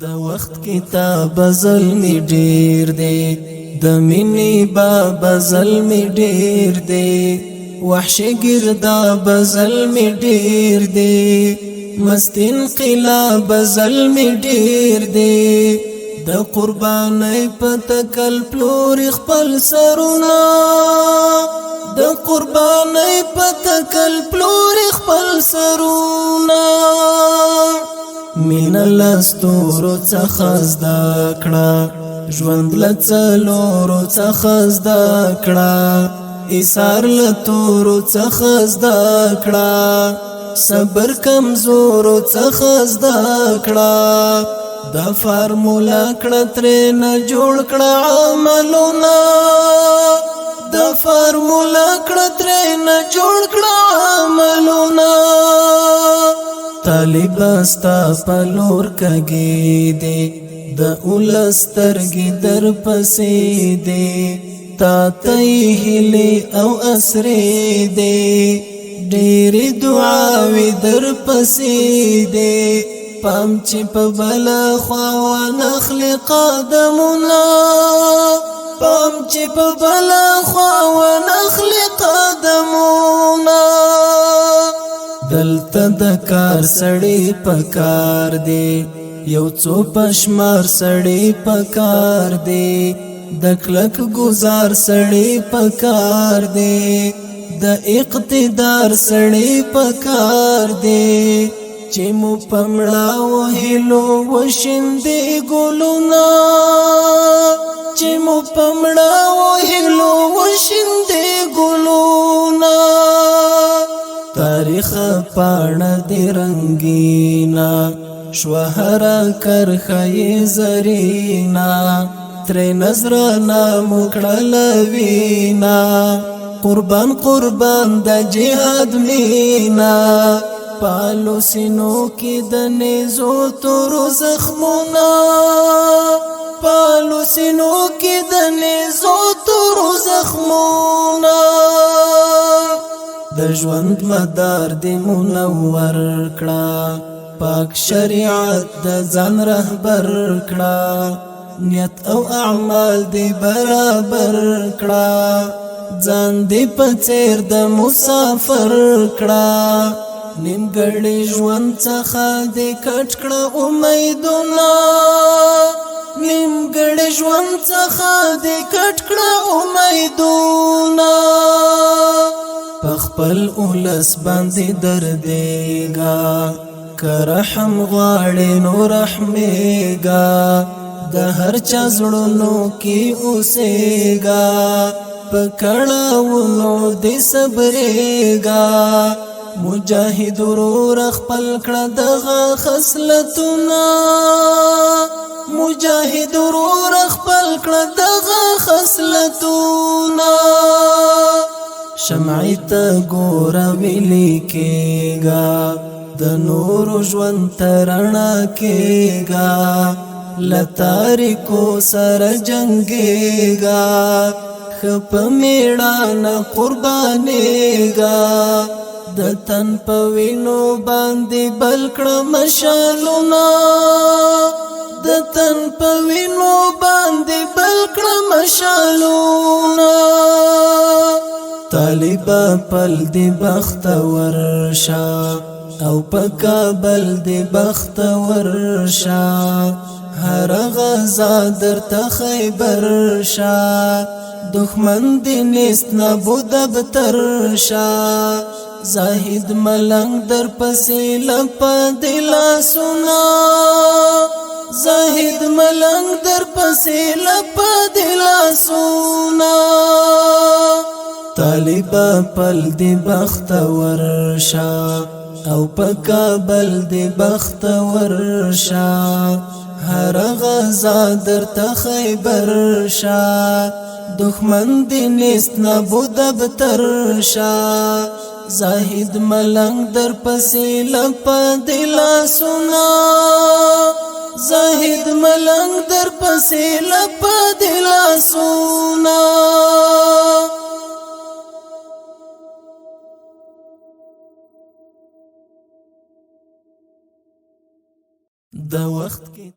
د وخت کتاب ظلمی ډیر دی د مینې باب ظلمی ډیر دی وحشی گردا ظلمی ډیر دی مست انقلاب ظلمی ډیر دی د قربانۍ پتکل پلور خپل سرونه د قربانۍ پتکل پلور خپل سرونه مین لستورو څخه زده کړه ژوند له څلورو څخه زده کړه ایثار له تورو څخه زده کړه صبر کمزورو څخه زده کړه دا فارمولا کړه ترېنه جوړ کړه عملونه دا فارمولا کړه ترېنه جوړ کړه عملونه طالب استا پلور کګی دی د اولسترګي در پسې دی تا تهلی او اسری دی ډېر دعاوی در پسې دی پام چې په بلا خوا ونخلي قدمونه پام چې په بلا خوا ونخلي قدمونه دلته د کار سړی پکار دی یو څو پشمار سړی پکار دی د کلک گزار سړی پکار دی د اقتدار سړی پکار دی چې مو پمړه وهلو وشندې ګلونه چې مو پمړه وهلو وشندې ګلونه تاریخ پاڼه دی رنگینا شوهرا کرخی زرینا تر نظرنا مکړل وینا قربان قربان د جهاد مینا پالو سینو کې د نيزو تور زخمونه پالو سینو کې د نيزو تور زخمونه د ژوند مدار دی منور کړه پاک شریعت د ځان رهبر کړه نیت او اعمال دی برابر کړه ځان دی په څیر د مسافر کړه نیمګړی ژوند څخه دی کټ کړه امیدونه نیمګړی ژوند څخه دی کټ کړه امیدونه پخپل اولس باندې دردېګا کرحم غواړي نو رحمېګا د هر چا زړونو کې اوسېګا پکړاونو دې صبرېګا مجاهد ورور خپل کړه دغه خصلتونه مجاهد ورور خپل کړه دغه خصلتونه شمعی تا ګوره ویلې کېګا د نور ژوند ترنا کېګا لتاریکو سره جنگېګا خپ میړانه قربانېګا د تن په وینو باندې بل کړه مشالونه د تن په وینو باندې بل کړه مشالونه طالبا پل دی بخت ورشا او پکابل دی بخت ورشا هر غزا در تخیبر شا دخمن دی نیست نبود بتر شا زاهد ملنگ در پسی لپا دلا سنا زاهد ملنگ در پسی لپا دلا سنا طالبا پل دی بخت ورشا او پکابل دی بخت ورشا هر غزا در تخیبر شا دخمن دی نیست نبود بتر شا زاهد ملنگ در پسی لپا دلا سنا زاهد ملنگ در پسی لپا دلا سنا د وخت